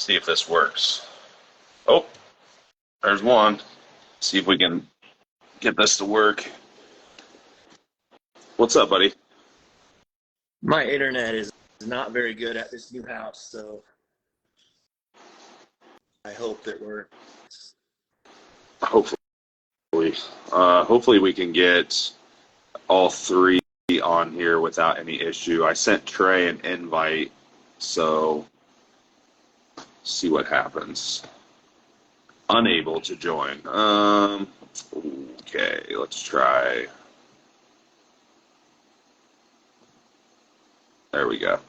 see if this works. Oh, there's one. See if we can get this to work. What's up, buddy? My internet is not very good at this new house, so I hope it works. Hopefully. Hopefully we can get all three on here without any issue. I sent Trey an invite, so see what happens. Unable to join. Okay, let's try. There we go.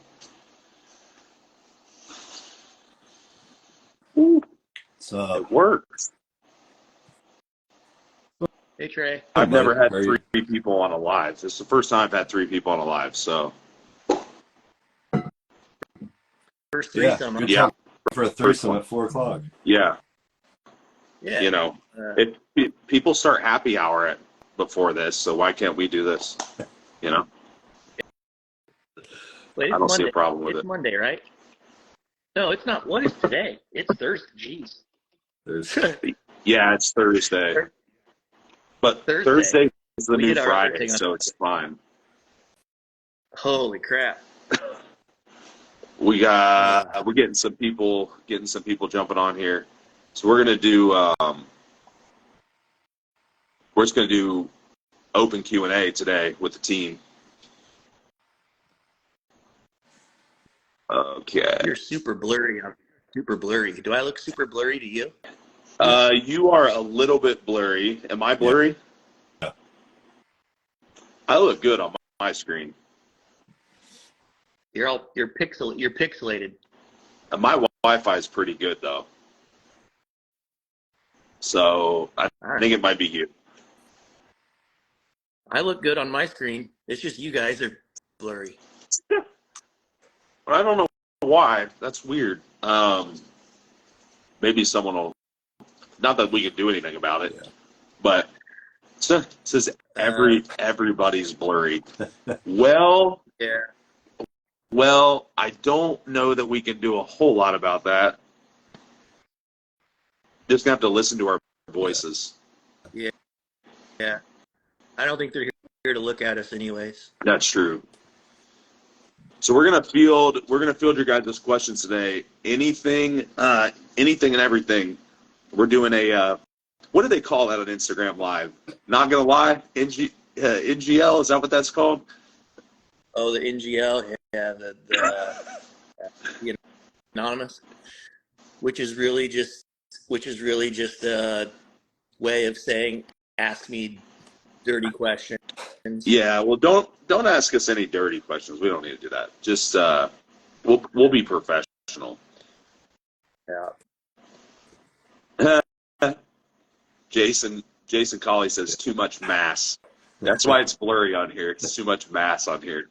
So It works. Hey, Trey. I've never had How are you? three people on a live. This is the first time I've had three people on a live, so First Yeah, threesome. good yeah. time for a threesome at 4 o'clock. Yeah. Yeah. You know, people start happy hour before this, so why can't we do this? You know, Wait, I it's don't see Monday. a problem with It's it. Monday, right? No, it's not. What is today? It's Thursday. Jeez. There's Yeah, it's Thursday, but Thursday. Thursday is the We new did our Friday, thing on so it's fine. Holy crap. We're getting some people jumping on here, so we're just gonna do open Q&A today with the team. Okay. You're super blurry. I'm super blurry. Do I look super blurry to you? You are a little bit blurry. Am I blurry? Yeah. I look good on my screen. You're pixelated. My Wi-Fi is pretty good though, so I All right. think it might be you. I look good on my screen. It's just you guys are blurry. But I don't know why. That's weird. Maybe someone will. Not that we can do anything about it, Yeah. but it says everybody's blurry. Well, Yeah. Well, I don't know that we can do a whole lot about that. Just gonna have to listen to our voices. Yeah. I don't think they're here to look at us anyways. That's true. So we're gonna field your guys' questions today. Anything and everything. We're doing a what do they call that on Instagram Live? Not gonna lie, NGL, is that what that's called? Oh, the NGL, yeah, the anonymous, which is really just a way of saying ask me dirty questions. Yeah, well, don't ask us any dirty questions. We don't need to do that. Just we'll be professional. Yeah. Jason Colley says too much mass. That's why it's blurry on here. It's too much mass on here.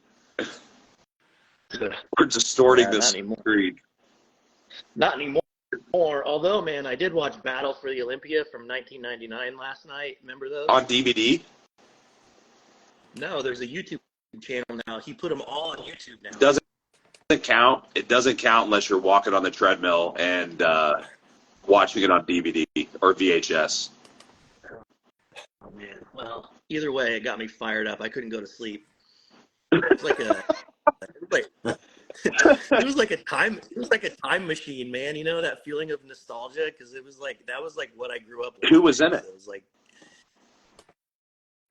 We're distorting the screen. Not anymore. Although, man, I did watch Battle for the Olympia from 1999 last night. Remember those? On DVD? No, there's a YouTube channel now. He put them all on YouTube now. Doesn't count. It doesn't count unless you're walking on the treadmill and watching it on DVD or VHS. Oh man. Well, either way, it got me fired up. I couldn't go to sleep. It's like it was like a time machine, man. You know that feeling of nostalgia, because that was like what I grew up with. Who was in it? It was like,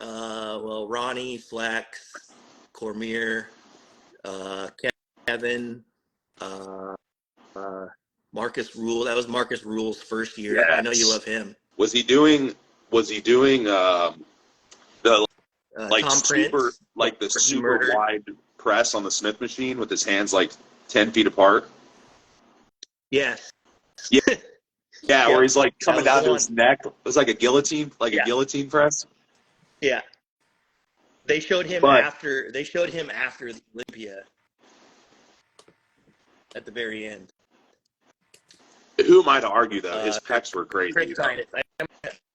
Ronnie, Flex, Cormier, Kevin, Marcus Rule. That was Marcus Rule's first year. Yes. I know you love him. Was he doing the like Tom super Prince, like the super murder. wide press on the Smith machine with his hands like 10 feet apart? Yes. Yeah. Yeah, Yep. where he's like coming That was down the to his neck. It was like a guillotine, a guillotine press. Yeah. They showed him after the Olympia at the very end. Who am I to argue though? His pecs were crazy. Craig Titus. I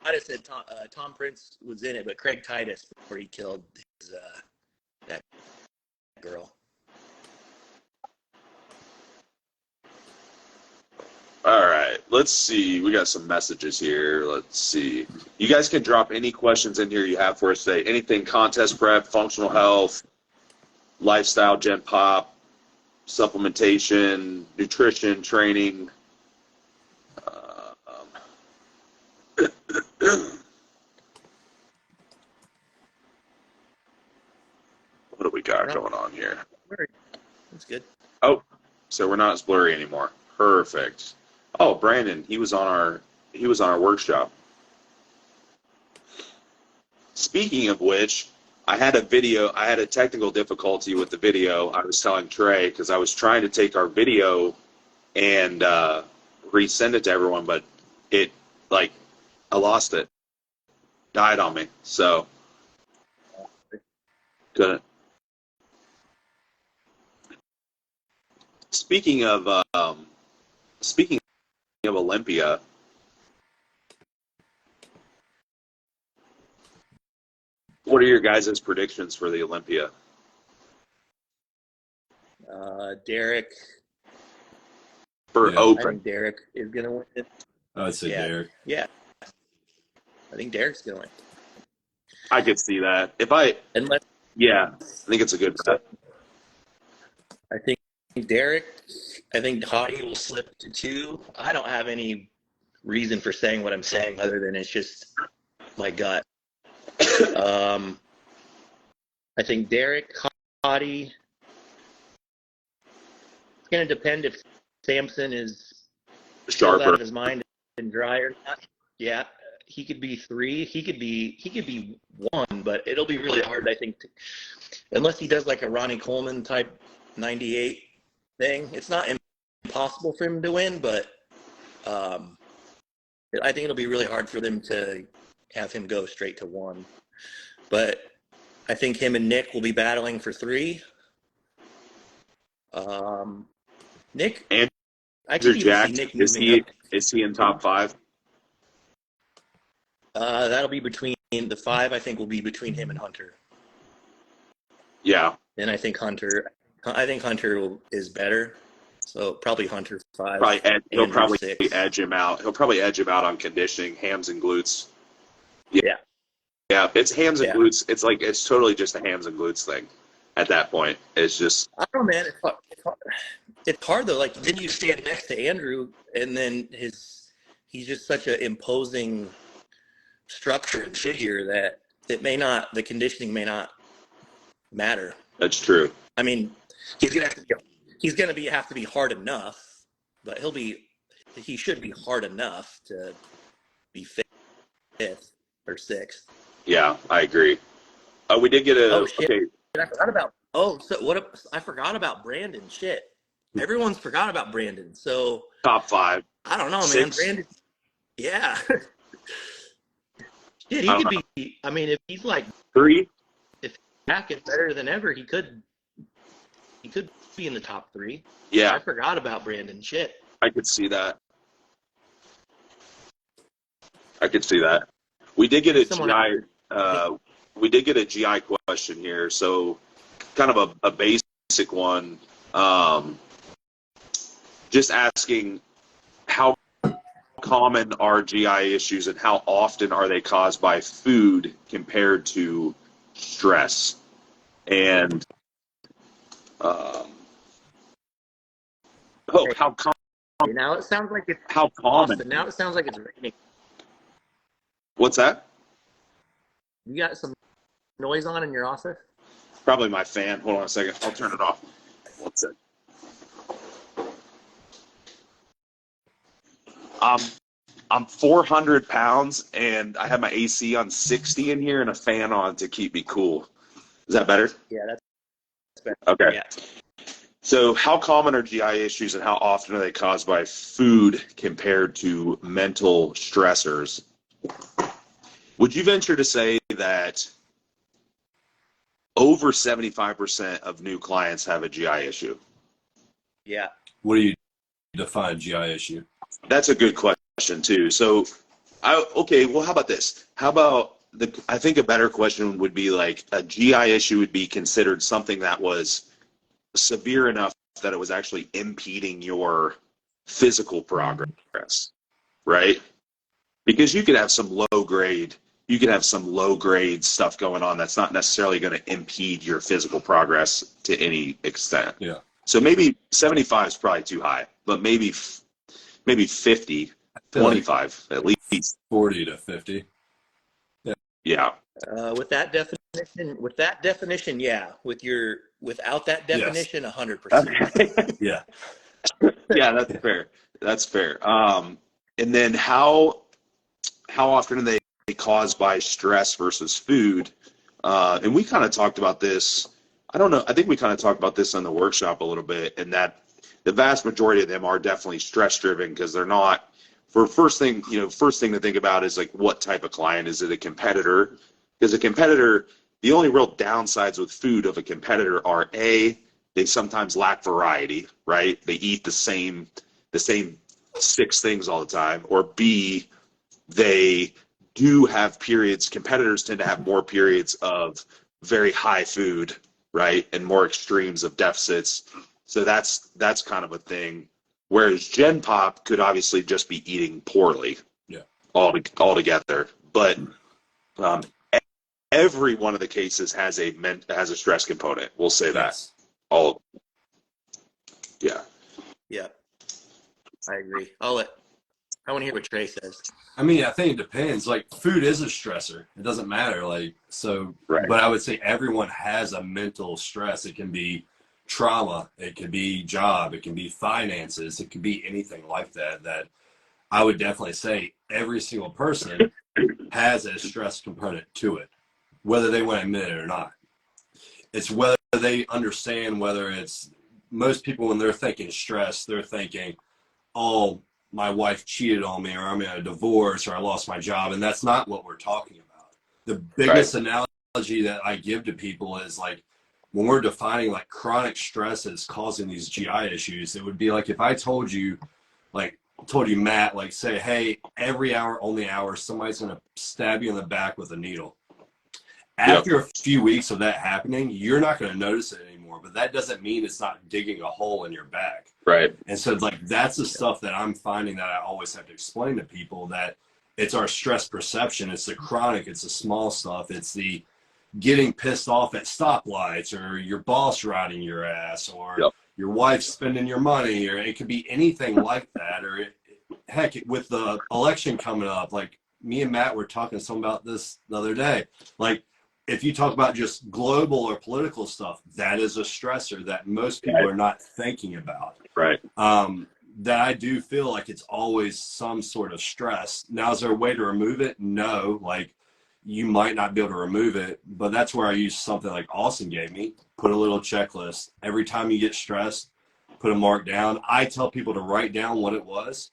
might have said Tom Prince was in it, but Craig Titus before he killed his, that girl. let's see. We got some messages here. Let's see. You guys can drop any questions in here you have for us today. Anything contest prep, functional health, lifestyle, gen pop, supplementation, nutrition, training. What do we got going on here? That's good. Oh, so we're not as blurry anymore. Perfect. Oh, Brandon, he was on our workshop. Speaking of which, I had a technical difficulty with the video. I was telling Trey because I was trying to take our video and resend it to everyone, but I lost it. Died on me. So couldn't. Speaking of Olympia, what are your guys' predictions for the Olympia? Derek. For Yeah. I open. think Derek is gonna win it. I would say Derek. Yeah. I think Derek's gonna win. I could see that. Unless I think it's a good bet. I think Derek. I think Hottie will slip to 2. I don't have any reason for saying what I'm saying other than it's just my gut. I think Derek, Hottie. It's going to depend if Samson is still out Sharper. of his mind and dry or not. Yeah, he could be 3. He could be 1, but it'll be really hard, I think, unless he does like a Ronnie Coleman type 98 thing. It's not impossible for him to win, but I think it'll be really hard for them to have him go straight to 1. But I think him and Nick will be battling for 3. Nick, Andrew I could even Jack, see Nick is moving up. he in top 5? That'll be between the 5. I think will be between him and Hunter. Yeah. And I think Hunter is better. So probably Hunter 5. He'll probably 6. edge him out. He'll probably edge him out on conditioning, hams and glutes. Yeah. Yeah, it's hams and glutes. It's totally just a hams and glutes thing. At that point, it's just. I don't know, man. It's hard though. Like then you stand next to Andrew, and then he's just such an imposing structure and figure that the conditioning may not matter. That's true. I mean, he's gonna have to be hard enough, but he should be hard enough to be 5th or 6th. Yeah, I agree. We did get a. Oh shit! Okay. I forgot about. I forgot about Brandon. Shit, everyone's forgot about Brandon. So Top 5. I don't know, man. 6. Brandon. Yeah. Shit, he could be. I mean, if he's like 3. if Jack is better than ever, he could be in the top 3. Yeah, I forgot about Brandon. Shit. I could see that. We did get a GI. We did get a GI question here, so kind of a basic one. Just asking how common are GI issues and how often are they caused by food compared to stress? And how common? Now it sounds like it's How common? Austin. Now it sounds like it's raining. What's that? You got some noise on in your office? Probably my fan. Hold on a second. I'll turn it off. One second. I'm 400 pounds and I have my AC on 60 in here and a fan on to keep me cool. Is that better? Yeah, that's better. Okay. Yeah. So how common are GI issues and how often are they caused by food compared to mental stressors? Would you venture to say that over 75% of new clients have a GI issue? Yeah. What do you define GI issue? That's a good question too. So, well, how about this? How about I think a better question would be like a GI issue would be considered something that was severe enough that it was actually impeding your physical progress. right? Because you could have some low grade stuff going on that's not necessarily going to impede your physical progress to any extent. Yeah. So maybe 75 is probably too high, but maybe 50, 25 at least. 40 to 50. Yeah. With that definition, yeah. Without that Yes. definition, 100%. Okay. Yeah. Yeah, that's fair. That's fair. And then how often are they caused by stress versus food? And we kind of talked about this. I don't know. I think we kind of talked about this in the workshop a little bit, and that the vast majority of them are definitely stress driven because they're not. For first thing to think about is like what type of client is it? A competitor? Because a competitor, the only real downsides with food of a competitor are A, they sometimes lack variety, right? They eat the same 6 things all the time, or B, they do have periods. Competitors tend to have more periods of very high food, right, and more extremes of deficits. So that's kind of a thing. Whereas Gen Pop could obviously just be eating poorly, Yeah, altogether. But every one of the cases has a stress component. We'll say yes. that. All, yeah. Yeah, I agree. I want to hear what Trey says. I mean, I think it depends. Like, food is a stressor. It doesn't matter. Like, so, Right. but I would say everyone has a mental stress. It can be trauma. It can be job. It can be finances. It can be anything like that. That I would definitely say every single person has a stress component to it, whether they want to admit it or not. It's whether they understand whether it's most people when they're thinking stress, they're thinking, oh, my wife cheated on me, or I'm in a divorce, or I lost my job. And that's not what we're talking about. The biggest analogy that I give to people is like when we're defining like chronic stress as causing these GI issues, it would be like if I told you, Matt, like say, hey, every hour, only hour, somebody's going to stab you in the back with a needle. After a few weeks of that happening, you're not going to notice it anymore, but that doesn't mean it's not digging a hole in your back. Right. And so like that's the stuff that I'm finding that I always have to explain to people, that it's our stress perception. It's the chronic, it's the small stuff. It's the getting pissed off at stoplights, or your boss riding your ass, or your wife spending your money, or it could be anything like that. Or heck, with the election coming up, like me and Matt were talking to someone about this the other day. Like, if you talk about just global or political stuff, that is a stressor that most people are not thinking about. Right. That I do feel like it's always some sort of stress. Now, is there a way to remove it? No. Like, you might not be able to remove it, but that's where I use something like Austin gave me. Put a little checklist. Every time you get stressed, put a mark down. I tell people to write down what it was,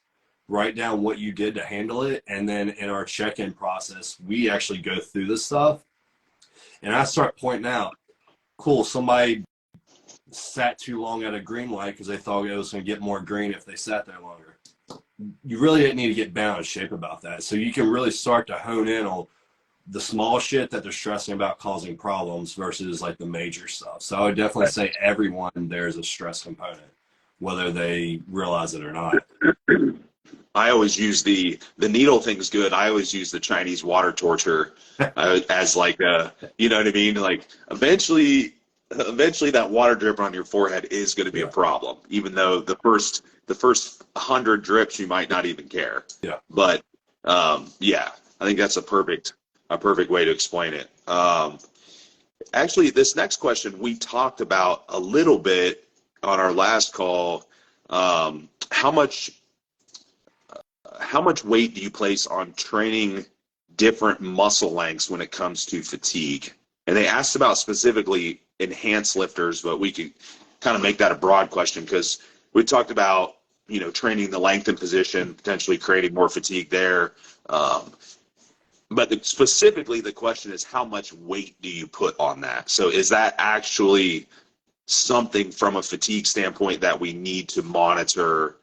write down what you did to handle it, and then in our check-in process, we actually go through this stuff. And I start pointing out, cool, somebody sat too long at a green light because they thought it was going to get more green if they sat there longer. You really didn't need to get bent out of shape about that. So you can really start to hone in on the small shit that they're stressing about causing problems versus like the major stuff. So I would definitely say everyone, there's a stress component, whether they realize it or not. I always use the needle thing's good. I always use the Chinese water torture as like a, you know what I mean? Like eventually that water drip on your forehead is going to be a problem, even though the first 100 drips you might not even care. Yeah. But I think that's a perfect way to explain it. Actually, this next question we talked about a little bit on our last call. How much weight do you place on training different muscle lengths when it comes to fatigue? And they asked about specifically enhanced lifters, but we could kind of make that a broad question because we talked about, training the length and position, potentially creating more fatigue there. But specifically the question is, how much weight do you put on that? So is that actually something from a fatigue standpoint that we need to monitor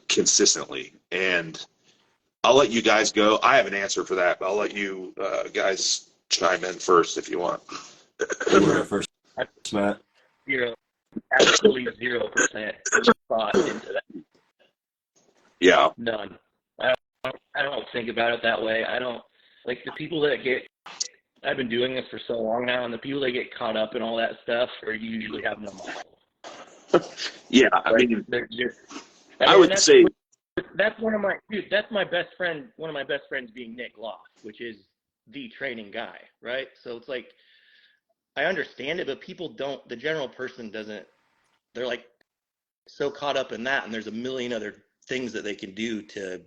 consistently? And I'll let you guys go. I have an answer for that, but I'll let you guys chime in first if you want. First, Matt. Absolutely 0% thought into that. Yeah. None. I don't think about it that way. I don't like the people that get. I've been doing this for so long now, and the people that get caught up in all that stuff are usually have no muscle. Yeah, I Like mean, they're just. I would say, That's one of my dude. That's my best friend. One of my best friends being Nick Loft, which is the training guy, right? So it's like I understand it, but people don't. The general person doesn't. They're like so caught up in that, and there's a million other things that they can do to,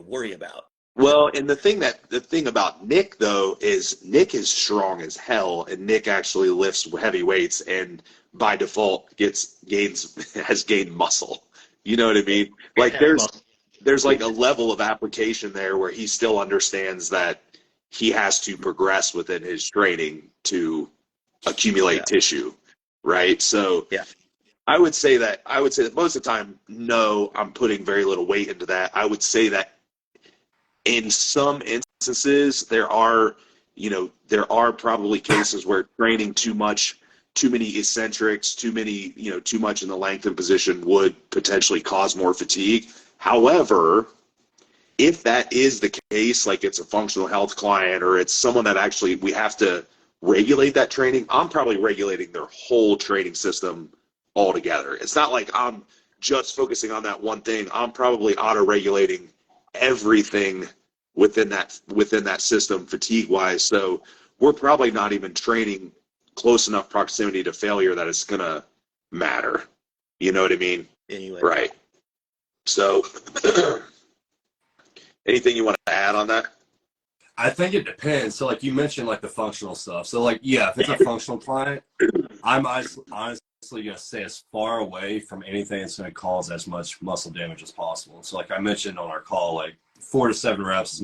worry about. well, and the thing about Nick though is Nick is strong as hell, and Nick actually lifts heavy weights, and by default has gained muscle. You know what I mean? Like there's like a level of application there where he still understands that he has to progress within his training to accumulate tissue, right? So Yeah. I would say that most of the time, no, I'm putting very little weight into that. I would say that in some instances, there are probably cases where training too much, too many eccentrics, too much in the lengthened position would potentially cause more fatigue. However, if that is the case, like it's a functional health client or it's someone that actually we have to regulate that training, I'm probably regulating their whole training system altogether. It's not like I'm just focusing on that one thing. I'm probably auto-regulating everything within that system fatigue wise. So we're probably not even training close enough proximity to failure that it's gonna matter. You know what I mean? Anyway. Right. So anything you want to add on that? I think it depends. So like you mentioned like the functional stuff. So like, yeah, if it's a functional client, I'm honestly going to stay as far away from anything that's going to cause as much muscle damage as possible. So like I mentioned on our call, like 4 to 7 reps is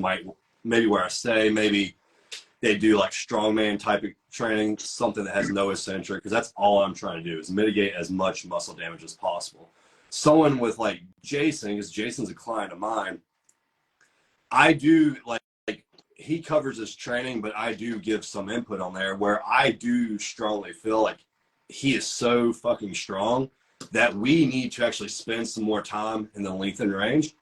maybe where I stay. Maybe they do like strongman type of training, something that has no eccentric, because that's all I'm trying to do is mitigate as much muscle damage as possible. Someone with like Jason, because Jason's a client of mine, I do like he covers his training, but I do give some input on there where I do strongly feel like he is so fucking strong that we need to actually spend some more time in the length and range.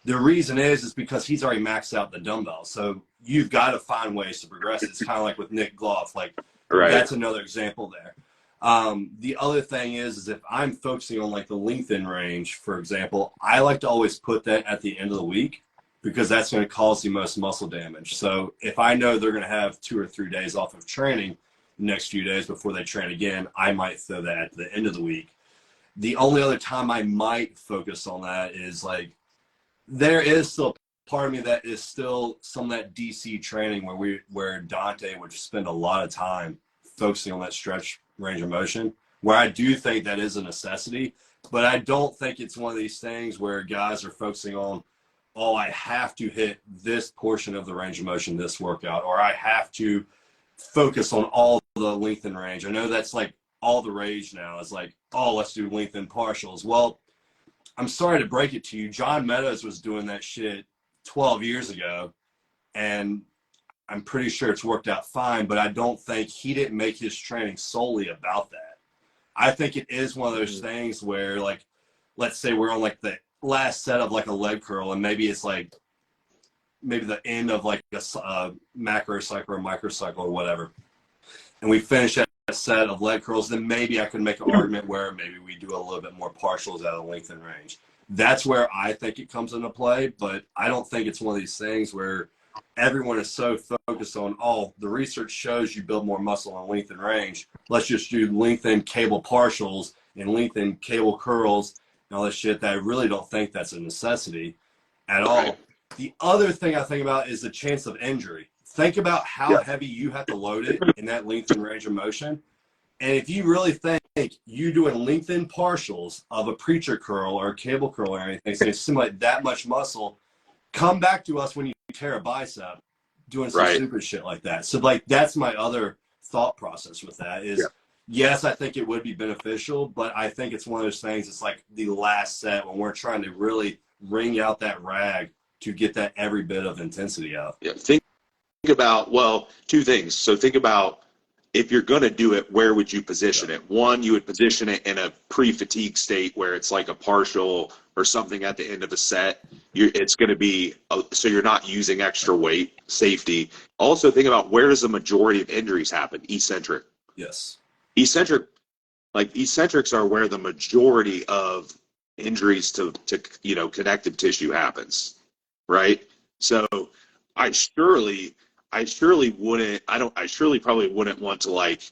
The reason is because he's already maxed out the dumbbells. So you've got to find ways to progress. It's kind of like with Nick Gloff. Like That's another example there. The other thing is if I'm focusing on like the length and range, for example, I like to always put that at the end of the week because that's going to cause the most muscle damage. So if I know they're going to have 2 or 3 days off of training the next few days before they train again, I might throw that at the end of the week. The only other time I might focus on that is like there is still part of me that is still some of that DC training where Dante would spend a lot of time focusing on that stretch range of motion, where I do think that is a necessity, but I don't think it's one of these things where guys are focusing on, oh, I have to hit this portion of the range of motion this workout, or I have to focus on all the length and range. I know that's like all the rage now is like, oh, let's do length and partials. Well, I'm sorry to break it to you. John Meadows was doing that shit 12 years ago, and I'm pretty sure it's worked out fine, but I don't think he didn't make his training solely about that. I think it is one of those things where, like, let's say we're on like the last set of like a leg curl, and maybe it's like maybe the end of like a macro cycle or microcycle or whatever, and we finish that set of leg curls, then maybe I could make an argument where maybe we do a little bit more partials out of length and range. That's where I think it comes into play, but I don't think it's one of these things where everyone is so focused on, oh, the research shows you build more muscle on length and range. Let's just do lengthened cable partials and lengthened cable curls and all this shit, that I really don't think that's a necessity at all. The other thing I think about is the chance of injury. Think about how heavy you have to load it in that length and range of motion. And if you really think you doing lengthened partials of a preacher curl or a cable curl or anything, so you simulate that much muscle, come back to us when you tear a bicep doing some stupid shit like that. So like that's my other thought process with that is, yes, I think it would be beneficial, but I think it's one of those things, it's like the last set when we're trying to really wring out that rag to get that every bit of intensity out. Yeah, think about, well, 2 things. So think about if you're going to do it, where would you position it? One, you would position it in a pre-fatigue state where it's like a partial or something at the end of a set. It's going to be, so you're not using extra weight, safety. Also think about, where does the majority of injuries happen? Eccentric. Yes. Eccentrics are where the majority of injuries to connective tissue happens, right? So I surely probably wouldn't want to like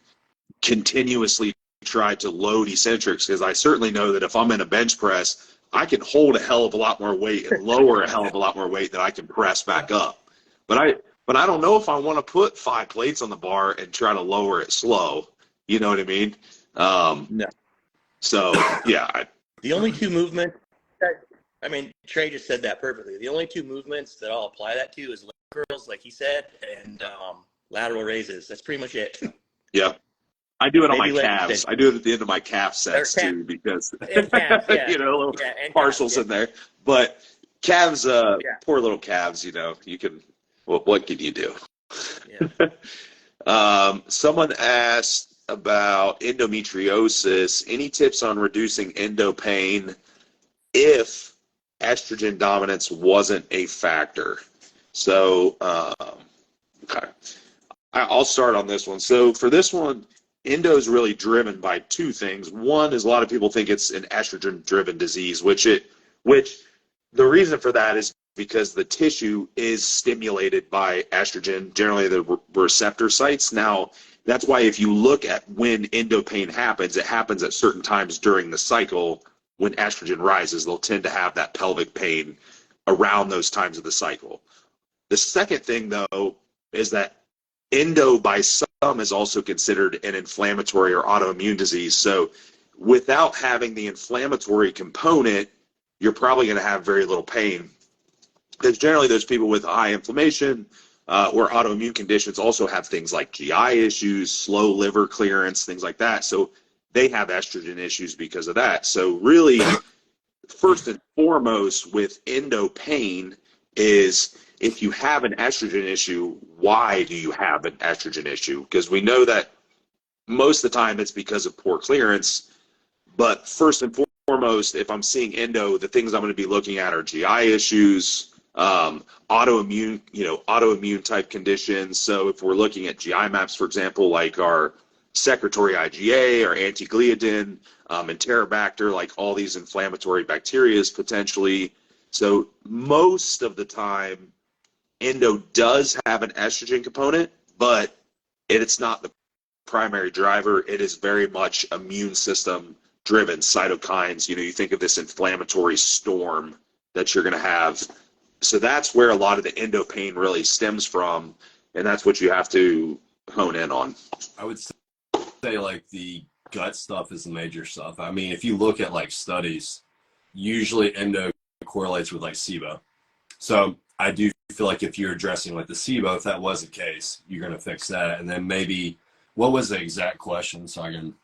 continuously try to load eccentrics, because I certainly know that if I'm in a bench press, I can hold a hell of a lot more weight and lower a hell of a lot more weight than I can press back up. But I don't know if I want to put 5 plates on the bar and try to lower it slow. You know what I mean? No. So yeah. The only two movements Trey just said that perfectly. The only two movements that I'll apply that to is leg curls, like he said, and lateral raises. That's pretty much it. Yeah. I do it on my Maybe calves. I do it at the end of my calf sets too, because calves, yeah. little and parcels calves, in there. But calves, poor little calves. You can. Well, what can you do? Yeah. Someone asked about endometriosis. Any tips on reducing endo pain if estrogen dominance wasn't a factor? So, okay. I'll start on this one. So for this one, endo is really driven by two things. One is, a lot of people think it's an estrogen-driven disease, which the reason for that is because the tissue is stimulated by estrogen, generally the receptor sites. Now, that's why if you look at when endo pain happens, it happens at certain times during the cycle. When estrogen rises, they'll tend to have that pelvic pain around those times of the cycle. The second thing, though, is that endo by some is also considered an inflammatory or autoimmune disease. So without having the inflammatory component, you're probably going to have very little pain, because generally those people with high inflammation or autoimmune conditions also have things like GI issues, slow liver clearance, things like that. So they have estrogen issues because of that. So really, first and foremost with endo pain is, if you have an estrogen issue, why do you have an estrogen issue? Because we know that most of the time it's because of poor clearance. But first and foremost, if I'm seeing endo, the things I'm going to be looking at are GI issues, autoimmune type conditions. So if we're looking at GI maps, for example, like our secretory IgA or anti-gliadin, Enterobacter, like all these inflammatory bacteria potentially. So most of the time, endo does have an estrogen component, but it's not the primary driver. It is very much immune system driven, cytokines. You think of this inflammatory storm that you're going to have. So that's where a lot of the endo pain really stems from, and that's what you have to hone in on. I would say like the gut stuff is the major stuff. I mean, if you look at like studies, usually endo correlates with like SIBO. So I do feel like if you're addressing like the SIBO, if that was the case, you're going to fix that. And then maybe, what was the exact question? So I can.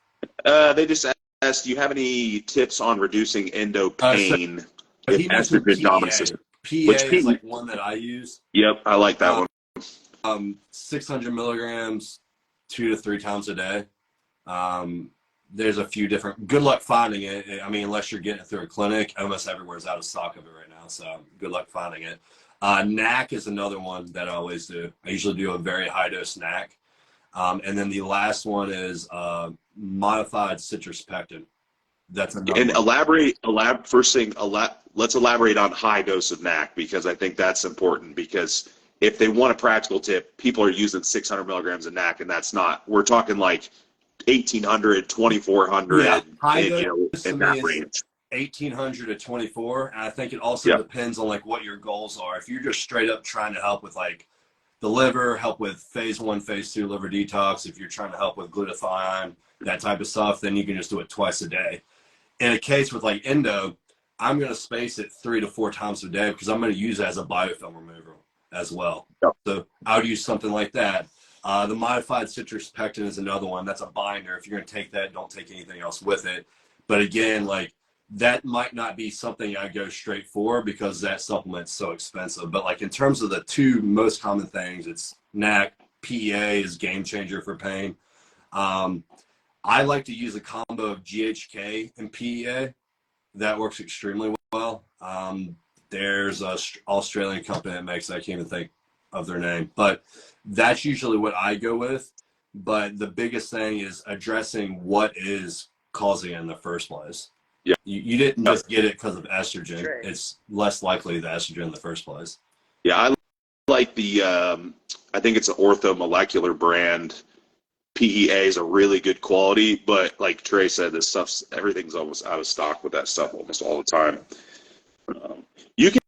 They just asked, do you have any tips on reducing endo pain? So he mentioned PEA. PEA is like one that I use. Yep, I like that one. 600 milligrams, 2 to 3 times a day. There's a few different. Good luck finding it. I mean, unless you're getting it through a clinic, almost everywhere's out of stock of it right now. So good luck finding it. NAC is another one that I always do. I usually do a very high dose NAC. And then the last one is modified citrus pectin. That's another and one. First thing, let's elaborate on high dose of NAC, because I think that's important. Because if they want a practical tip, people are using 600 milligrams of NAC, and that's not. We're talking like 1,800, 2,400, yeah, high dose in that range. 1,800 to 24, and I think it also depends on like what your goals are. If you're just straight up trying to help with like the liver, help with phase 1, phase 2 liver detox, if you're trying to help with glutathione, that type of stuff, then you can just do it twice a day. In a case with like endo, I'm going to space it 3 to 4 times a day, because I'm going to use it as a biofilm remover as well. So I would use something like that. The modified citrus pectin is another one. That's a binder. If you're going to take that, don't take anything else with it. But again, like that might not be something I go straight for, because that supplement's so expensive. But like in terms of the two most common things, it's NAC. PEA is game changer for pain. I like to use a combo of GHK and PEA. That works extremely well. There's a Australian company that makes it. I can't even think of their name, but that's usually what I go with. But the biggest thing is addressing what is causing it in the first place. Yeah. You didn't just get it because of estrogen. Right. It's less likely the estrogen in the first place. Yeah, I like the I think it's an orthomolecular brand. PEA is a really good quality, but like Trey said, this stuff's everything's almost out of stock with that stuff almost all the time. You can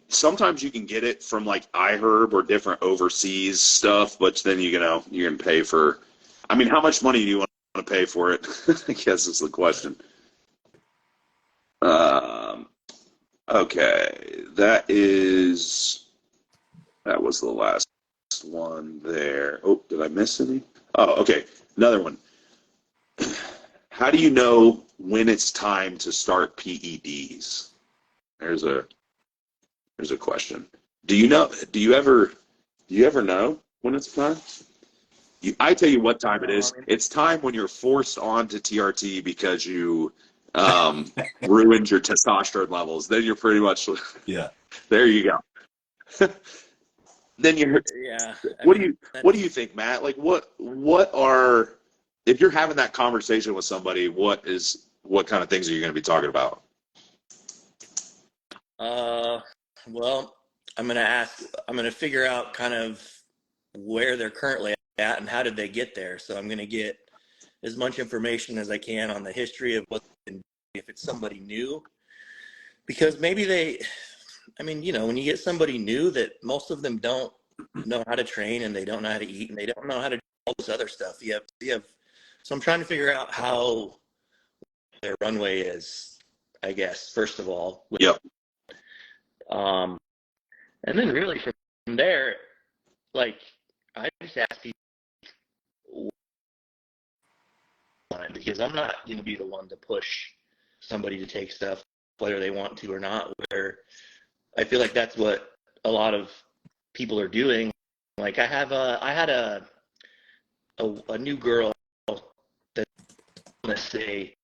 sometimes you can get it from like iHerb or different overseas stuff, but then you can pay for. I mean, how much money do you want to pay for it? I guess is the question. Okay, that was the last one there. Oh, did I miss any? Oh, okay, another one. How do you know when it's time to start PEDs? There's a question. Do you know? Do you ever know when it's time? I tell you what time it is. It's time when you're forced onto TRT because you ruined your testosterone levels. Then you're pretty much there. You go. Then you're. Yeah. What do you think, Matt? Like what are if you're having that conversation with somebody, what kind of things are you going to be talking about? Well, I'm going to figure out kind of where they're currently at and how did they get there. So I'm going to get as much information as I can on the history of if it's somebody new, because maybe when you get somebody new that most of them don't know how to train and they don't know how to eat and they don't know how to do all this other stuff. So I'm trying to figure out how their runway is, I guess, first of all. Yep. And then really from there, like, I just ask people, because I'm not going to be the one to push somebody to take stuff, whether they want to or not, where I feel like that's what a lot of people are doing. Like I had a new girl that want to say,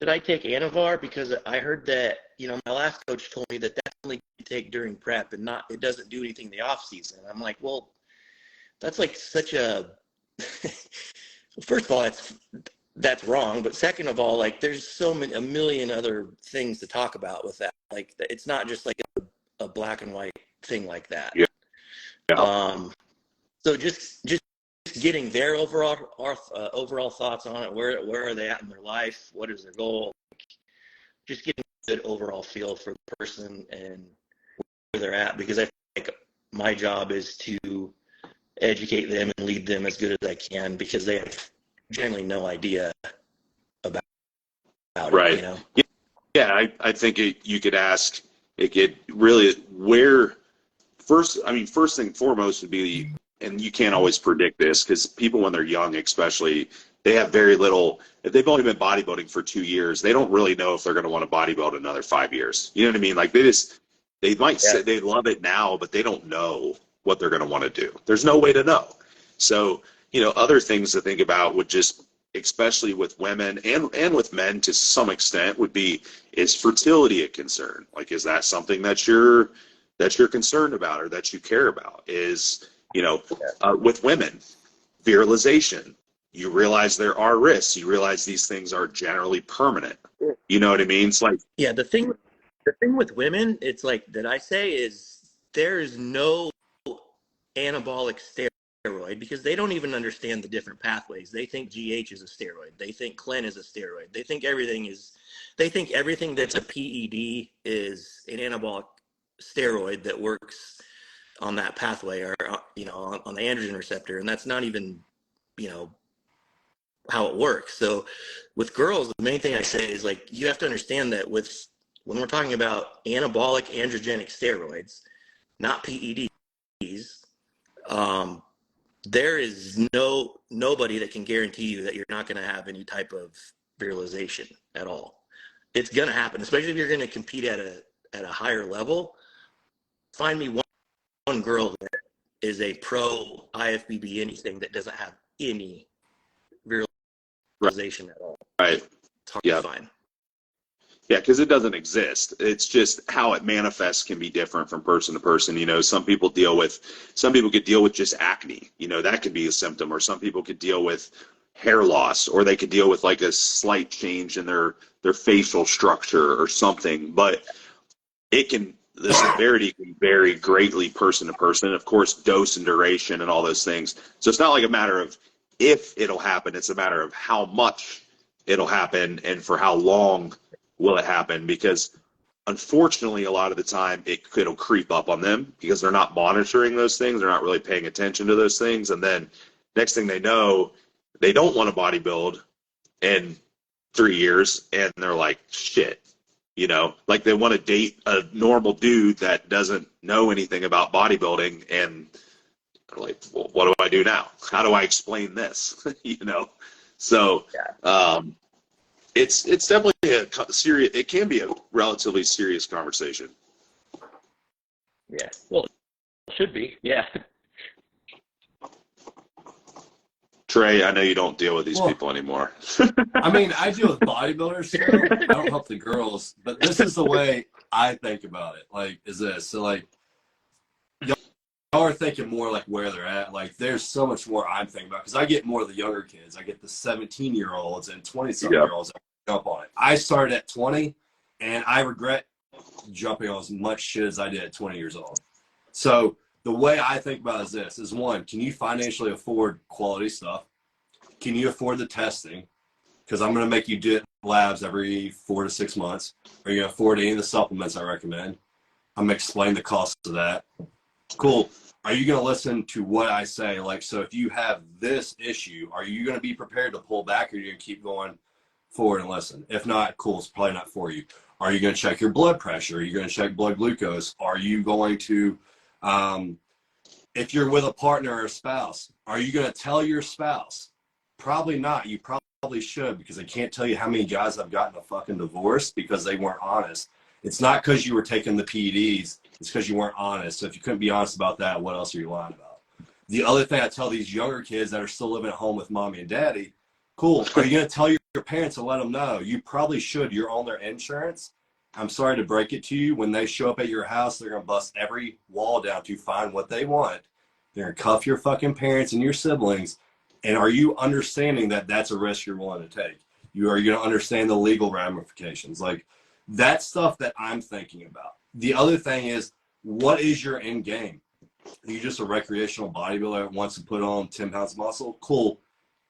should I take Anavar? Because I heard that, my last coach told me that that's only you take during prep and it doesn't do anything in the off season. I'm like, well, that's like such a, first of all, that's wrong. But second of all, like there's a million other things to talk about with that. Like it's not just like a black and white thing like that. Yeah. Yeah. So just getting their overall thoughts on it. Where are they at in their life? What is their goal? Just getting a good overall feel for the person and where they're at, because I feel like my job is to educate them and lead them as good as I can, because they have generally no idea about right. it. Yeah, I think you could ask. It could really first thing foremost would be, and you can't always predict this because people when they're young, especially, they have very little. If they've only been bodybuilding for 2 years, they don't really know if they're going to want to bodybuild another 5 years. You know what I mean? Like they might say they love it now, but they don't know what they're going to want to do. There's no way to know. So, other things to think about would just, especially with women and with men to some extent, would be, is fertility a concern? Like, is that something that you're concerned about or that you care about? Is, with women, virilization. You realize there are risks. You realize these things are generally permanent. You know what I mean? It's like, yeah, the thing with women, it's like that I say is there is no anabolic steroid, because they don't even understand the different pathways. They think GH is a steroid. They think Clen is a steroid. They think everything that's a PED is an anabolic steroid that works on that pathway, or on the androgen receptor, and that's not even how it works. So with girls, the main thing I say is, like, you have to understand that when we're talking about anabolic androgenic steroids, not PEDs, there is nobody that can guarantee you that you're not going to have any type of virilization at all. It's going to happen, especially if you're going to compete at a higher level. Find me one girl that is a pro IFBB anything that doesn't have any virilization causation at all. Right. It's hard Yeah. to find. Yeah, because it doesn't exist. It's just how it manifests can be different from person to person. You know, some people could deal with just acne. You know, that could be a symptom, or some people could deal with hair loss, or they could deal with like a slight change in their facial structure or something. But the severity can vary greatly person to person. Of course, dose and duration and all those things. So it's not like a matter of if it'll happen. It's a matter of how much it'll happen and for how long will it happen, because unfortunately a lot of the time it'll creep up on them because they're not monitoring those things. They're not really paying attention to those things. And then next thing they know, they don't want to bodybuild in 3 years and they're like, shit, you know, like they want to date a normal dude that doesn't know anything about bodybuilding, and they're like, well, what do I do now? How do I explain this? You know? So it's definitely a serious, it can be a relatively serious conversation. Yeah. Well, it should be. Yeah. Trey, I know you don't deal with these people anymore. I mean, I deal with bodybuilders still. I don't help the girls, but this is the way I think about it. Like, is this so? Like, y'all are thinking more like where they're at. Like, there's so much more I'm thinking about because I get more of the younger kids. I get the 17-year-olds and 20-something-year-olds that jump on it. I started at 20, and I regret jumping on as much shit as I did at 20 years old. So the way I think about it is this: is one, can you financially afford quality stuff? Can you afford the testing? Because I'm going to make you do it in labs every 4 to 6 months. Are you going to afford any of the supplements I recommend? I'm going to explain the cost of that. Cool. Are you going to listen to what I say? Like, so if you have this issue, are you going to be prepared to pull back, or are you going to keep going forward and listen? If not, cool, it's probably not for you. Are you going to check your blood pressure? Are you going to check blood glucose? Are you going to, if you're with a partner or a spouse, are you going to tell your spouse? Probably not. You probably should, because I can't tell you how many guys I've gotten a fucking divorce because they weren't honest. It's not because you were taking the PEDs. It's because you weren't honest. So if you couldn't be honest about that, what else are you lying about? The other thing I tell these younger kids that are still living at home with mommy and daddy, cool. Are you going to tell your parents and let them know? You probably should. You're on their insurance. I'm sorry to break it to you. When they show up at your house, they're going to bust every wall down to find what they want. They're going to cuff your fucking parents and your siblings. And are you understanding that that's a risk you're willing to take? Are you going to understand the legal ramifications? Like, that's stuff that I'm thinking about. The other thing is, what is your end game? Are you just a recreational bodybuilder that wants to put on 10 pounds of muscle? Cool.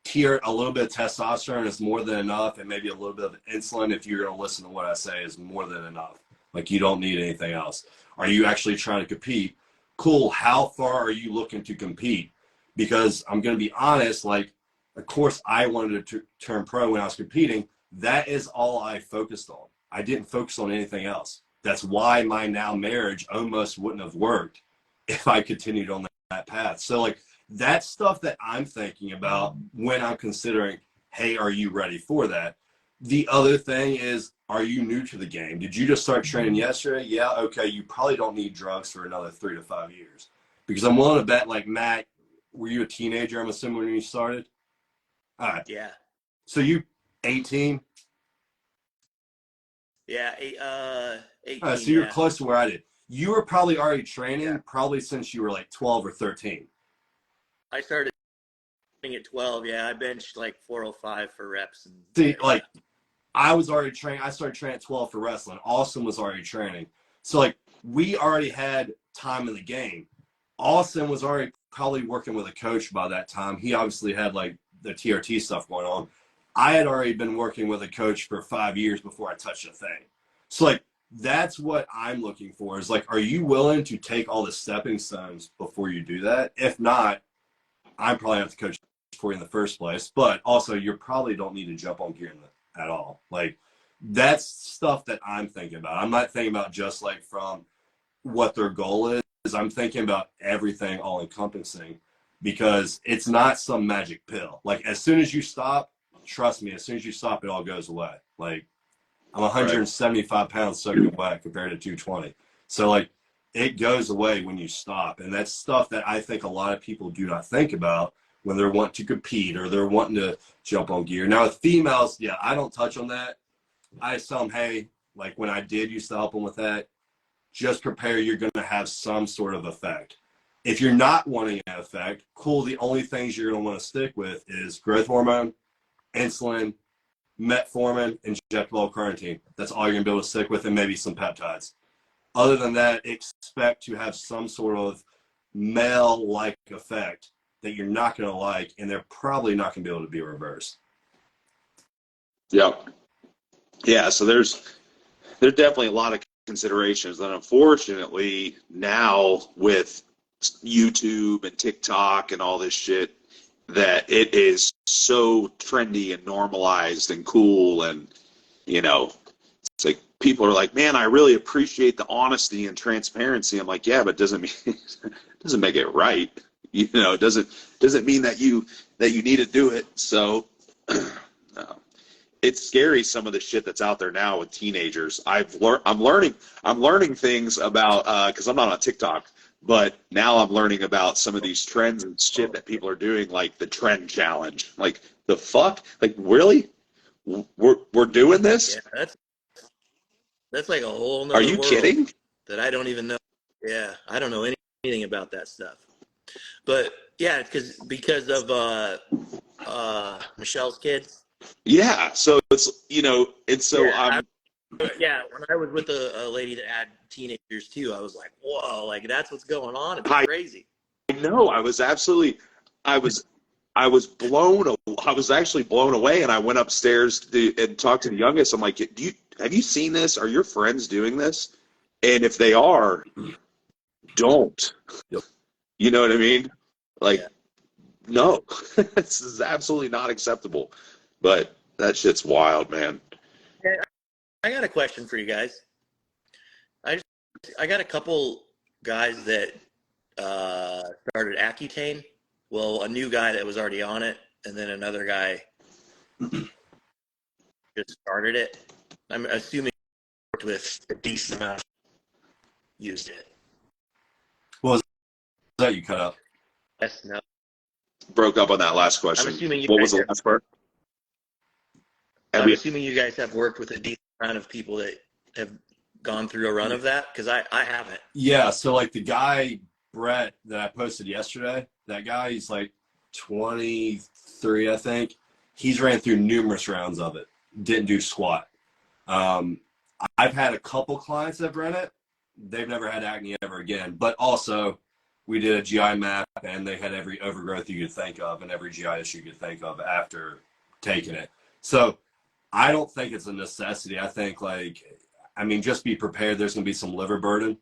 Here, a little bit of testosterone is more than enough, and maybe a little bit of insulin, if you're going to listen to what I say, is more than enough. Like, you don't need anything else. Are you actually trying to compete? Cool. How far are you looking to compete? Because I'm going to be honest, like, of course, I wanted to turn pro when I was competing. That is all I focused on. I didn't focus on anything else. That's why my now marriage almost wouldn't have worked if I continued on that path. So, like, that's stuff that I'm thinking about when I'm considering, hey, are you ready for that? The other thing is, are you new to the game? Did you just start training yesterday? Yeah, okay, you probably don't need drugs for another 3 to 5 years. Because I'm willing to bet, like, Matt, were you a teenager, I'm assuming, when you started? All right. Yeah. So you 18? Yeah. 18. All right, so you're close to where I did. You were probably already training probably since you were like 12 or 13. I started at 12. Yeah, I benched like 405 for reps. And See, like, I was already training. I started training at 12 for wrestling. Austin was already training. So, like, we already had time in the game. Austin was already probably working with a coach by that time. He obviously had, like, the TRT stuff going on. I had already been working with a coach for 5 years before I touched a thing. So, like, that's what I'm looking for is, like, are you willing to take all the stepping stones before you do that? If not, I'm probably not the coach for you in the first place. But also, you probably don't need to jump on gear at all. Like, that's stuff that I'm thinking about. I'm not thinking about just, like, from what their goal is. I'm thinking about everything all encompassing, because it's not some magic pill. Like, as soon as you stop, trust me, as soon as you stop, it all goes away. Like, I'm 175 pounds soaking wet compared to 220. So, like, it goes away when you stop. And that's stuff that I think a lot of people do not think about when they're wanting to compete or they're wanting to jump on gear. Now with females, yeah, I don't touch on that. I just tell them, hey, like when I did used to help them with that, just prepare, you're going to have some sort of effect. If you're not wanting an effect, cool. The only things you're going to want to stick with is growth hormone, insulin, metformin, injectable carnitine. That's all you're going to be able to stick with, and maybe some peptides. Other than that, expect to have some sort of male-like effect that you're not going to like, and they're probably not going to be able to be reversed. Yep. Yeah, so there's definitely a lot of considerations, and unfortunately now with YouTube and TikTok and all this shit, that it is so trendy and normalized and cool, and it's like people are like, man, I really appreciate the honesty and transparency. I'm like, yeah, but it doesn't mean doesn't make it right. It doesn't mean that you need to do it. So no. It's scary, some of the shit that's out there now with teenagers. I'm learning things about, because I'm not on TikTok, but now I'm learning about some of these trends and shit that people are doing, like the trend challenge. Like, the fuck? Like, really? We're doing this? Yeah, that's like a whole nother Are you world kidding? that I don't even know. Yeah, I don't know anything about that stuff. But yeah, because of Michelle's kids. Yeah. So it's so Yeah, when I was with a lady that had teenagers too, I was like, whoa, like that's what's going on. It's crazy. I know. I was actually blown away, and I went upstairs and talked to the youngest. I'm like, have you seen this? Are your friends doing this? And if they are, don't. Yep. You know what I mean? Like, Yeah. no, this is absolutely not acceptable. But that shit's wild, man. I got a question for you guys. I got a couple guys that started Accutane. Well, a new guy that was already on it, and then another guy just started it. I'm assuming with a decent amount used it. What was that you cut up? Yes, no. Broke up on that last question. I'm assuming what was the last part? I'm assuming you guys have worked with a decent amount of people that have gone through a run of that, because I haven't. Yeah, so like the guy Brett that I posted yesterday, that guy, he's like 23, I think. He's ran through numerous rounds of it. Didn't do squat. I've had a couple clients that have run it. They've never had acne ever again. But also, we did a GI map, and they had every overgrowth you could think of and every GI issue you could think of after taking it. So I don't think it's a necessity. I think, just be prepared. There's going to be some liver burden,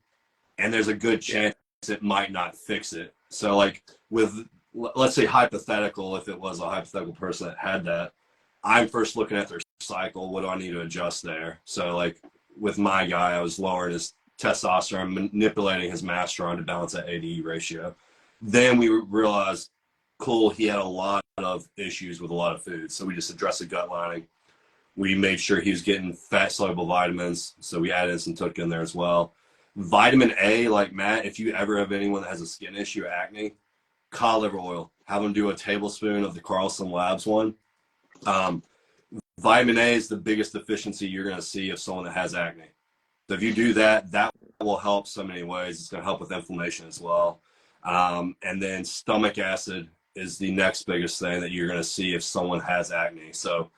and there's a good chance it might not fix it. So, let's say hypothetical, if it was a hypothetical person that had that, I'm first looking at their cycle. What do I need to adjust there? So, with my guy, I was lowering his testosterone, manipulating his masteron to balance that ADE ratio. Then we realized, cool, he had a lot of issues with a lot of foods. So we just addressed the gut lining. We made sure he was getting fat-soluble vitamins, so we added some TUC in there as well. Vitamin A, like Matt, if you ever have anyone that has a skin issue, acne, cod liver oil. Have them do a tablespoon of the Carlson Labs one. Vitamin A is the biggest deficiency you're going to see of someone that has acne. So if you do that, that will help so many ways. It's going to help with inflammation as well. And then stomach acid is the next biggest thing that you're going to see if someone has acne. So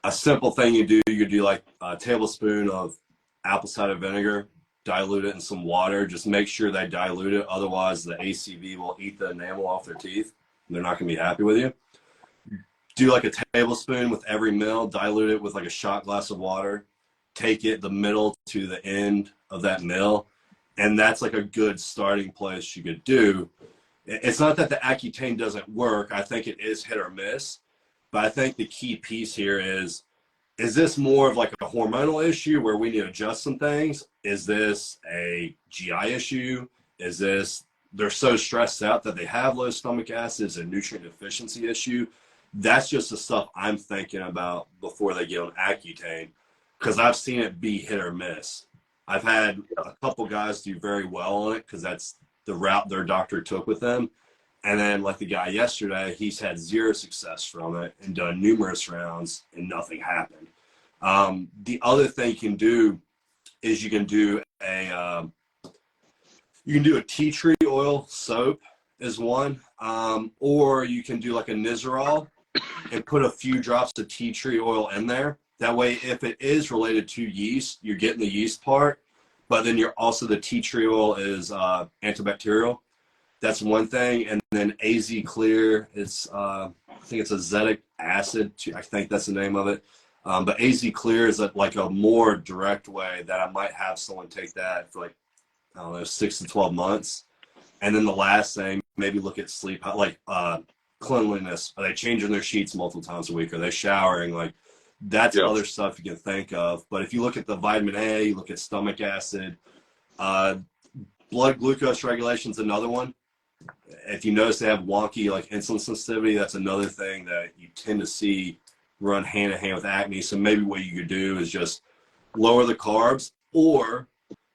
a simple thing you could do like a tablespoon of apple cider vinegar, dilute it in some water. Just make sure they dilute it. Otherwise, the ACV will eat the enamel off their teeth. And they're not going to be happy with you. Do like a tablespoon with every meal. Dilute it with like a shot glass of water. Take it the middle to the end of that meal. And that's like a good starting place you could do. It's not that the Accutane doesn't work. I think it is hit or miss. But I think the key piece here is this more of like a hormonal issue where we need to adjust some things? Is this a GI issue? Is this they're so stressed out that they have low stomach acids, a nutrient deficiency issue? That's just the stuff I'm thinking about before they get on Accutane, because I've seen it be hit or miss. I've had a couple guys do very well on it because that's the route their doctor took with them. And then like the guy yesterday, he's had zero success from it and done numerous rounds and nothing happened. The other thing you can do is you can do a tea tree oil soap is one, or you can do like a Nizoral and put a few drops of tea tree oil in there. That way, if it is related to yeast, you're getting the yeast part, but then you're also, the tea tree oil is antibacterial. That's one thing. And then AZ Clear, it's I think it's azetic acid. I think that's the name of it. But AZ Clear is like a more direct way that I might have someone take that for like, I don't know, 6 to 12 months. And then the last thing, maybe look at sleep, like cleanliness. Are they changing their sheets multiple times a week? Are they showering? Like, that's other stuff you can think of. But if you look at the vitamin A, you look at stomach acid, blood glucose regulation is another one. If you notice they have wonky like insulin sensitivity, that's another thing that you tend to see run hand in hand with acne. So maybe what you could do is just lower the carbs, or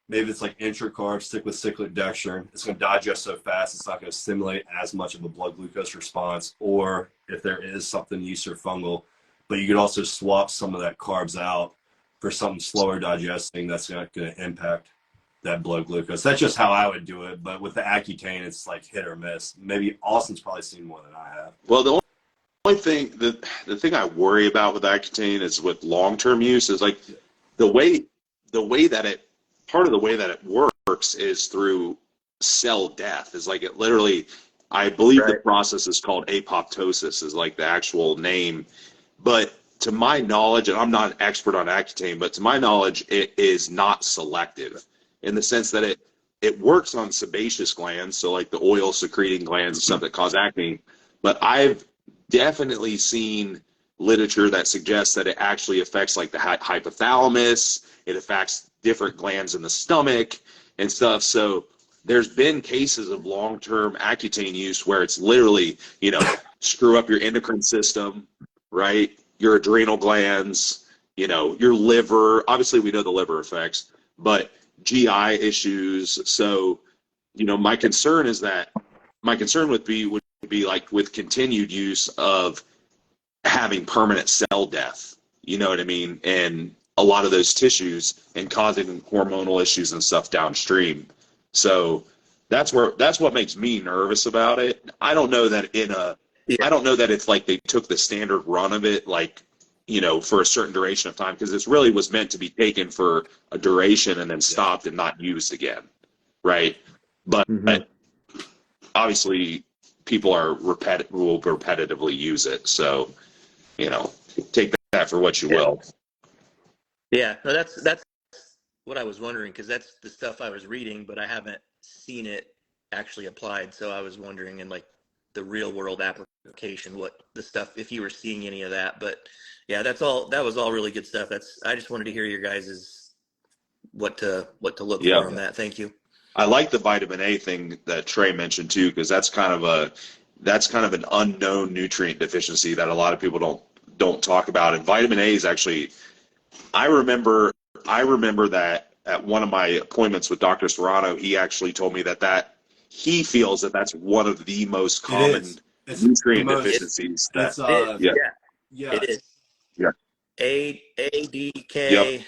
maybe it's like intra-carb, stick with cyclic dextrin. It's going to digest so fast, it's not going to stimulate as much of a blood glucose response. Or if there is something yeast or fungal, but you could also swap some of that carbs out for something slower digesting that's not going to impact that blood glucose. That's just how I would do it. But with the Accutane, it's like hit or miss. Maybe Austin's probably seen more than I have. Well, the only thing, the thing I worry about with Accutane is with long-term use is like the way that it, part of the way that it works is through cell death. Is like it literally, I believe the process is called apoptosis, is like the actual name. But to my knowledge, and I'm not an expert on Accutane, but to my knowledge, it is not selective in the sense that it works on sebaceous glands, so like the oil secreting glands and stuff that cause acne. But I've definitely seen literature that suggests that it actually affects like the hypothalamus, it affects different glands in the stomach and stuff. So there's been cases of long-term Accutane use where it's literally, screw up your endocrine system, right? Your adrenal glands, your liver. Obviously, we know the liver effects, but GI issues. So, my concern would be like with continued use of having permanent cell death. You know what I mean? And a lot of those tissues and causing hormonal issues and stuff downstream. So that's what makes me nervous about it. I don't know that I don't know that it's like they took the standard run of it, like, for a certain duration of time, because this really was meant to be taken for a duration and then stopped and not used again. Right. But obviously people will repetitively use it. So, take that for what you will. Yeah, no, that's what I was wondering, because that's the stuff I was reading, but I haven't seen it actually applied. So I was wondering in like the real world application, what the stuff, if you were seeing any of that. But yeah, that was all really good stuff. I just wanted to hear your guys's what to look for on that. Thank you. I like the vitamin A thing that Trey mentioned too, because that's kind of an unknown nutrient deficiency that a lot of people don't talk about. And vitamin A is actually, I remember that at one of my appointments with Dr. Serrano, he actually told me that he feels that that's one of the most common nutrient deficiencies. It is. Yeah. ADK. Yep.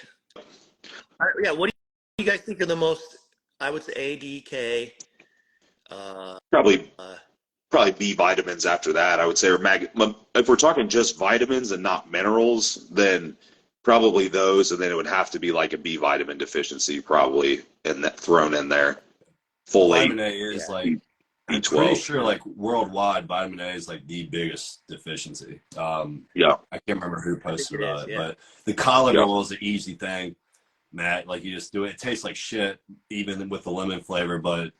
Yeah. What do you guys think of the most? I would say ADK. Probably B vitamins after that, I would say, or if we're talking just vitamins and not minerals, then probably those, and then it would have to be like a B vitamin deficiency probably thrown in there. Folate. Vitamin A is like, I'm B12. pretty sure like worldwide, vitamin A is like the biggest deficiency. I can't remember who posted about it, but the cod oil is an easy thing, Matt. Like, you just do it. It tastes like shit, even with the lemon flavor, but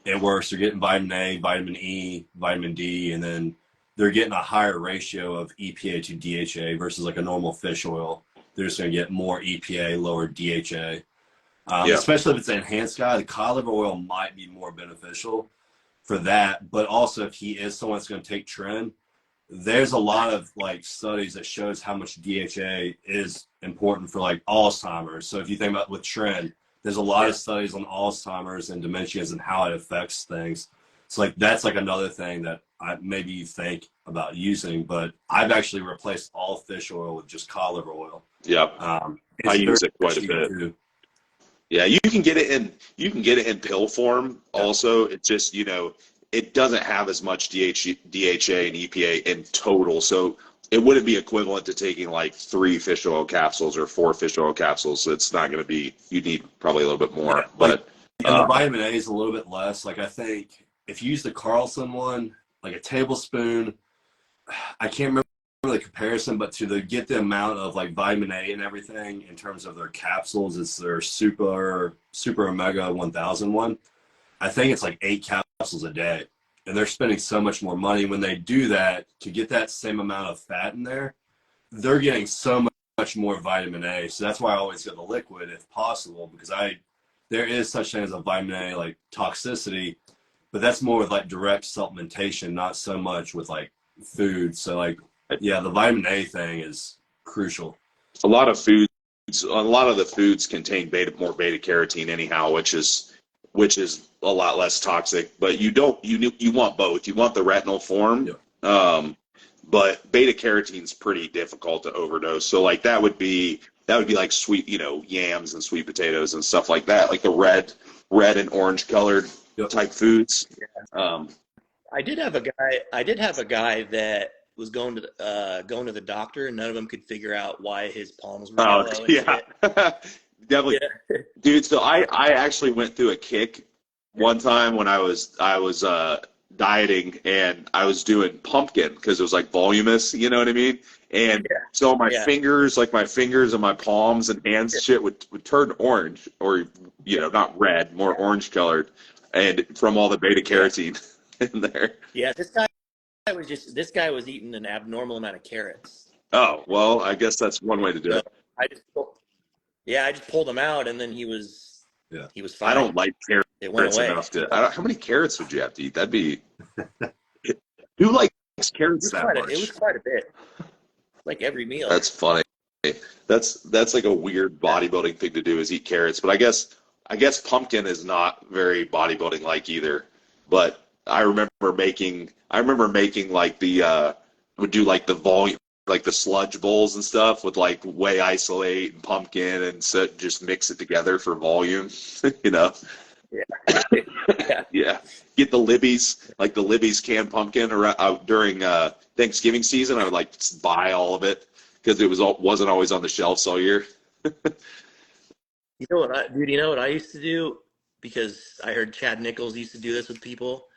it works. They're getting vitamin A, vitamin E, vitamin D, and then they're getting a higher ratio of EPA to DHA versus like a normal fish oil. They're just going to get more EPA, lower DHA. Especially if it's an enhanced guy, the cod liver oil might be more beneficial for that. But also, if he is someone that's going to take tren, there's a lot of like studies that shows how much DHA is important for like Alzheimer's. So if you think about with tren, there's a lot of studies on Alzheimer's and dementias and how it affects things. So like that's like another thing that maybe you think about using, but I've actually replaced all fish oil with just cod liver oil. Yep. I It's very use it quite a cheap bit. too. Yeah, you can get it in pill form Yeah. also. It's just, it doesn't have as much DHA and EPA in total. So it wouldn't be equivalent to taking like 3 fish oil capsules or 4 fish oil capsules. So it's not going to be, you need probably a little bit Yeah. more. But And the vitamin A is a little bit less. Like I think if you use the Carlson one, like a tablespoon, I can't remember the comparison, but get the amount of like vitamin A and everything in terms of their capsules, it's their super omega 1000 one. I think it's like 8 capsules a day, and they're spending so much more money when they do that to get that same amount of fat in there. They're getting so much more vitamin A. So that's why I always get the liquid if possible, because there is such thing as a vitamin A like toxicity, but that's more with like direct supplementation, not so much with like food. So like, yeah, the vitamin A thing is crucial. a lot of the foods contain more beta carotene anyhow, which is a lot less toxic. But you want both. You want the retinol form. Yeah. But beta carotene's pretty difficult to overdose. So like that would be like sweet, yams and sweet potatoes and stuff like that, like the red and orange colored type foods. Yeah. I did have a guy that was going to the doctor, and none of them could figure out why his palms were yellow and shit. Definitely, Yeah. dude. So I actually went through a kick one time when I was dieting, and I was doing pumpkin because it was like voluminous, you know what I mean? And so my fingers and my palms and hands shit would turn orange, or not red, more orange colored, and from all the beta carotene in there. Yeah, this guy was eating an abnormal amount of carrots. Oh, well, I guess that's one way to do it. I just pulled him out, and then he was fine. I don't like carrots. It went away. Enough to. How many carrots would you have to eat? That'd be. Who likes carrots that much? It was quite a bit. Like every meal. That's funny. That's like a weird bodybuilding thing to do, is eat carrots. But I guess pumpkin is not very bodybuilding like either. But I remember making like would do like the volume, like the sludge bowls and stuff with like whey isolate and pumpkin, and so just mix it together for volume, Yeah. Yeah. Get the Libby's canned pumpkin during Thanksgiving season. I would like buy all of it because wasn't always on the shelves all year. You know what I used to do? Because I heard Chad Nichols used to do this with people.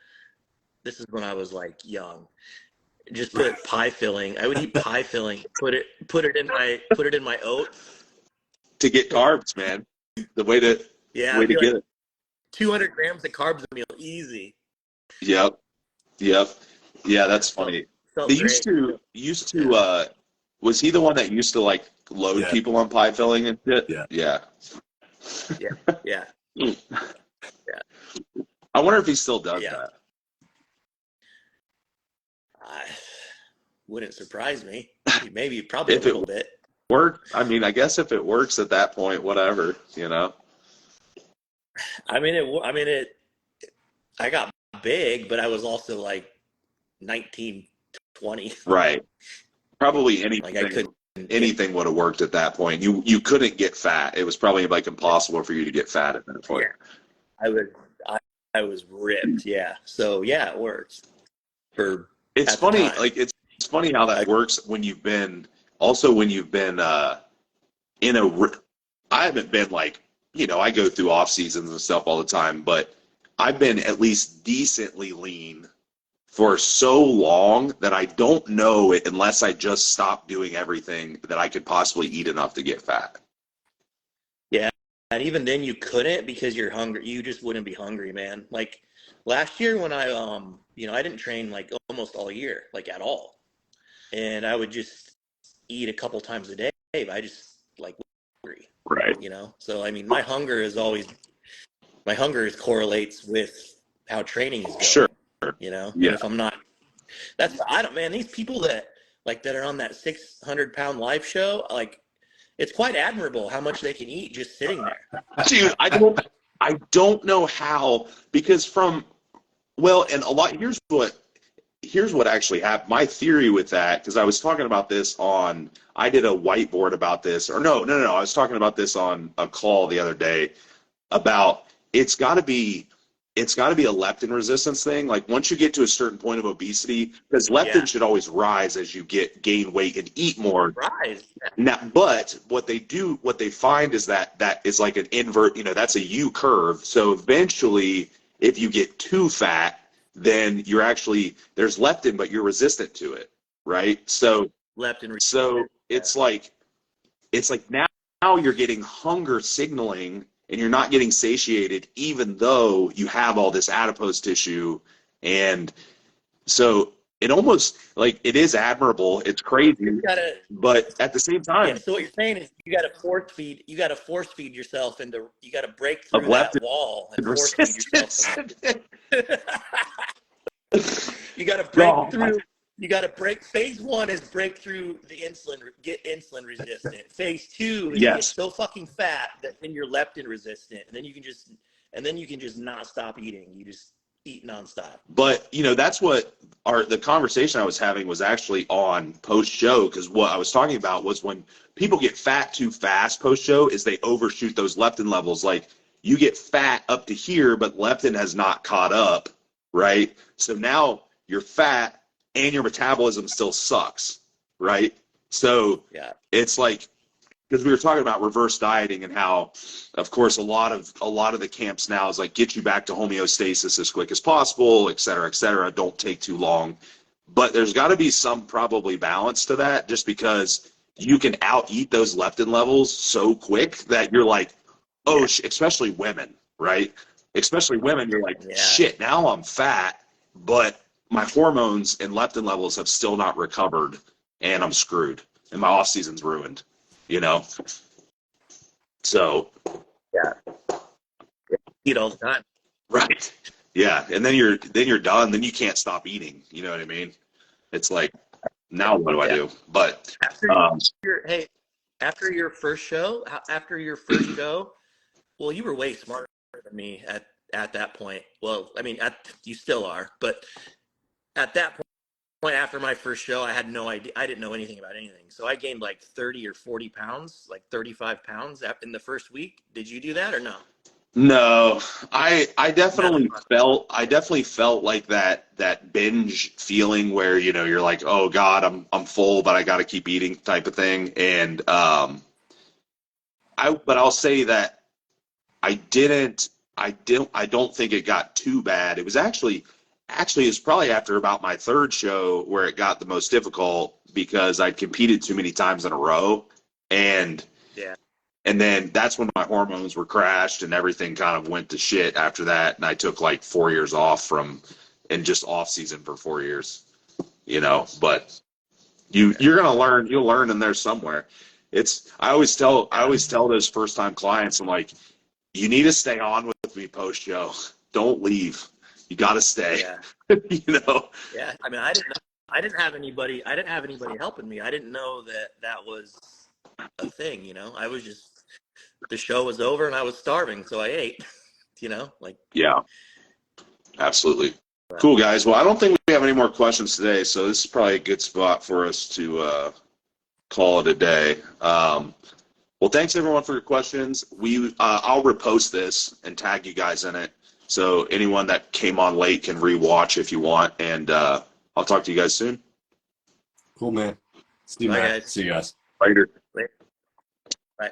This is when I was like young. Just put pie filling. I would eat pie filling. Put it in my oats. To get carbs, man. The way to get it. 200 grams of carbs a meal, easy. Yep. Yeah, that's funny. They used to was he the one that used to like load people on pie filling and shit? Yeah. I wonder if he still does that. Wouldn't surprise me. Maybe probably a little bit. I mean, I guess if it works at that point, whatever, I got big, but I was also like 19, 20. Right. Probably anything would have worked at that point. You couldn't get fat. It was probably like impossible for you to get fat at that point. Yeah. I was ripped. Yeah. So yeah, it works. It's funny. Like it's funny how that works when you've been in a. I haven't been like, I go through off seasons and stuff all the time, but I've been at least decently lean for so long that I don't know it unless I just stop doing everything that I could possibly eat enough to get fat. Yeah. And even then you couldn't, because you're hungry. You just wouldn't be hungry, man. Like last year when I didn't train like almost all year, like at all. And I would just eat a couple times a day. I just like hungry. Right. So I mean, my hunger correlates with how training is going. Sure. Yeah. And if I'm not, these people that are on that 600-pound life show, like, it's quite admirable how much they can eat just sitting there. Dude, I don't know how, because from Well, and a lot, here's what actually happened. My theory with that, because I was talking about this on, I did a whiteboard about this, or no. I was talking about this on a call the other day about it's got to be a leptin resistance thing. Like once you get to a certain point of obesity, because leptin should always rise as you gain weight and eat more. Rise. Now, but what they find is that is like an invert. That's a U curve. So eventually, if you get too fat, then there's leptin, but you're resistant to it, right? So Leptin. it's like now you're getting hunger signaling and you're not getting satiated, even though you have all this adipose tissue. And so it almost like it is admirable. It's crazy, but at the same time, so what you're saying is you got to force feed. You got to force feed yourself into. You got to break of through that leptin wall and force feed resistance. yourself. You got to break through. You got to break. Phase 1 is break through the insulin. Get insulin resistant. Phase 2 is get so fucking fat that then you're leptin resistant, and then you can just not stop eating. You just eat nonstop. But that's what the conversation I was having was actually on post show, because what I was talking about was when people get fat too fast post show is they overshoot those leptin levels. Like you get fat up to here, but leptin has not caught up, right? So now you're fat and your metabolism still sucks, right? So it's like, because we were talking about reverse dieting and how, of course, a lot of the camps now is like get you back to homeostasis as quick as possible, et cetera, et cetera. Don't take too long. But there's got to be some probably balance to that, just because you can out eat those leptin levels so quick that you're like, especially women, right? Especially women, you're like, shit, now I'm fat, but my hormones and leptin levels have still not recovered, and I'm screwed, and my off season's ruined. So Eat all the time. right, yeah, and then you're done. Then you can't stop eating. You know what I mean? It's like, now what do I do? But after your first show, well, you were way smarter than me at that point. Well, I mean, you still are, but at that point after my first show, I had no idea. I didn't know anything about anything. So I gained like 30 or 40 pounds, like 35 pounds in the first week. Did you do that or no? No, I definitely felt like that binge feeling where you're like, oh God, I'm full, but I got to keep eating type of thing. And but I'll say that I don't think it got too bad. It was actually it's probably after about my third show where it got the most difficult, because I'd competed too many times in a row, and then that's when my hormones were crashed and everything kind of went to shit after that. And I took like 4 years off and just off season for 4 years, but you're going to learn, you'll learn in there somewhere. I always tell those first time clients, I'm like, you need to stay on with me post show. Don't leave. You got to stay. Yeah. I mean, I didn't have anybody helping me. I didn't know that was a thing, I was just, the show was over and I was starving, so I ate, Yeah, absolutely. Cool, guys. Well, I don't think we have any more questions today, so this is probably a good spot for us to call it a day. Well, thanks everyone for your questions. I'll repost this and tag you guys in it, so anyone that came on late can rewatch if you want. And I'll talk to you guys soon. Cool, man. See you, Matt. See you guys. Later. Bye.